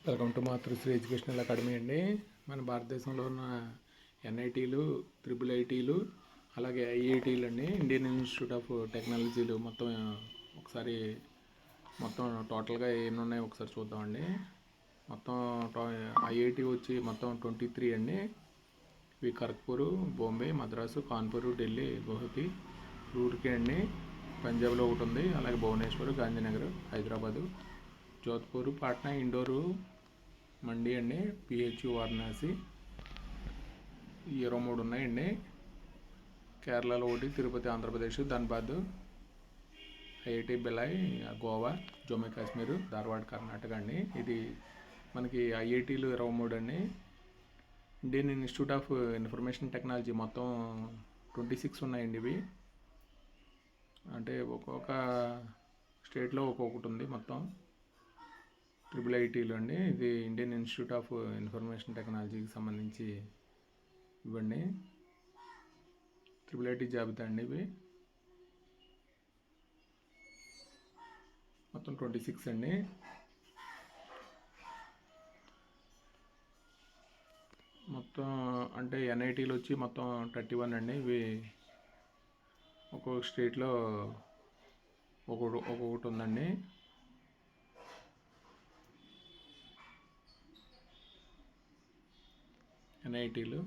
Welcome to Matrusri educational academy అండి. మన భారతదేశంలో ఉన్న ఎన్ఐటీలు, ట్రిపుల్ ఐటీలు, అలాగే ఐఐటీలు అండి, ఇండియన్ ఇన్స్టిట్యూట్ ఆఫ్ టెక్నాలజీలు ఒకసారి మొత్తం టోటల్గా ఎన్ని ఉన్నాయో ఒకసారి చూద్దామండి. మొత్తం ఐఐటీ వచ్చి మొత్తం 23 అండి. ఇవి ఖరగ్పూర్, బాంబే, మద్రాసు, కాన్పూర్, ఢిల్లీ, గువహతి, రూర్కీ అండి. పంజాబ్లో ఒకటి ఉంది. అలాగే భువనేశ్వర్, గాంధీనగర్, హైదరాబాదు, జోధ్పూర్, పాట్నా, ఇండోరు, మండి అండి, పిహెచ్యు, వారణాసి, 23 ఉన్నాయండి. కేరళలో ఒకటి, తిరుపతి ఆంధ్రప్రదేశ్, ధన్బాద్, ఐఐటి బెలాయ్ గోవా, జమ్మూ కాశ్మీర్, ధార్వాడ్ కర్ణాటక అండి. ఇది మనకి ఐఐటీలు 23 అండి. Indian institute of information technology మొత్తం 26 ఉన్నాయండి. ఇవి అంటే ఒక్కొక్క స్టేట్లో ఒక్కొక్కటి ఉంది. మొత్తం ట్రిపుల్ ఐటీలు అండి. ఇది ఇండియన్ ఇన్స్టిట్యూట్ ఆఫ్ ఇన్ఫర్మేషన్ టెక్నాలజీకి సంబంధించి ఇవ్వండి. ట్రిపుల్ ఐటీ జాబితా అండి. ఇవి మొత్తం 26 అండి. మొత్తం అంటే ఎన్ఐటీలు వచ్చి మొత్తం 31 అండి. ఇవి ఒక్కొక్క స్టేట్లో ఒక్కొక్కటి ఉందండి. ఎన్ఐటీలు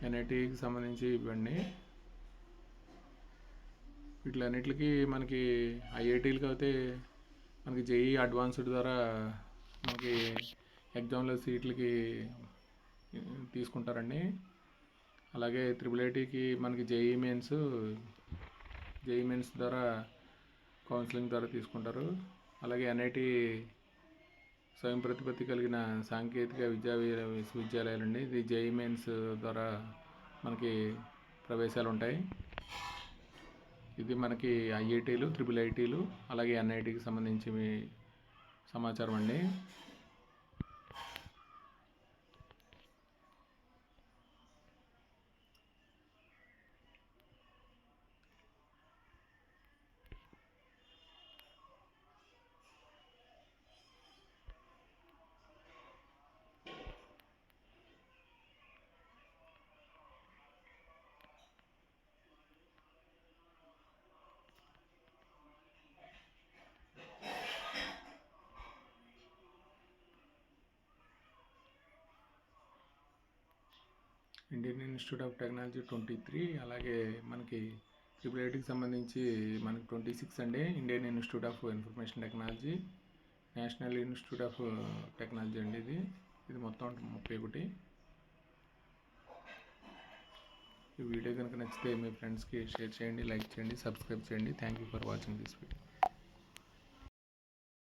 ఎన్ఐటీకి సంబంధించి ఇవ్వండి. వీటిలన్నిటికి మనకి ఐఐటీలకి అయితే మనకి జేఈ అడ్వాన్స్డ్ ద్వారా మనకి ఎగ్జామ్లో సీట్లకి తీసుకుంటారండి. అలాగే ట్రిపుల్ ఐటీకి మనకి జేఈ మెయిన్స్ ద్వారా కౌన్సిలింగ్ ద్వారా తీసుకుంటారు. అలాగే ఎన్ఐటీ స్వయం ప్రతిపత్తి కలిగిన సాంకేతిక విశ్వవిద్యాలయాలండి. ఇది జేఈ మెయిన్స్ ద్వారా మనకి ప్రవేశాలు ఉంటాయి. ఇది మనకి ఐఐటీలు, ట్రిపుల్ ఐటీలు, అలాగే ఎన్ఐటీకి సంబంధించి సమాచారం అండి. ఇండియన్ ఇన్స్టిట్యూట్ ఆఫ్ టెక్నాలజీ 23, అలాగే మనకి ట్రిపుల్ ఐటీకి సంబంధించి మనకి 26 అండి. Indian institute of information technology, national institute of technology అండి. ఇది మొత్తం 31. ఈ వీడియో కనుక నచ్చితే మీ ఫ్రెండ్స్కి షేర్ చేయండి, లైక్ చేయండి, సబ్స్క్రైబ్ చేయండి. Thank you for watching this video.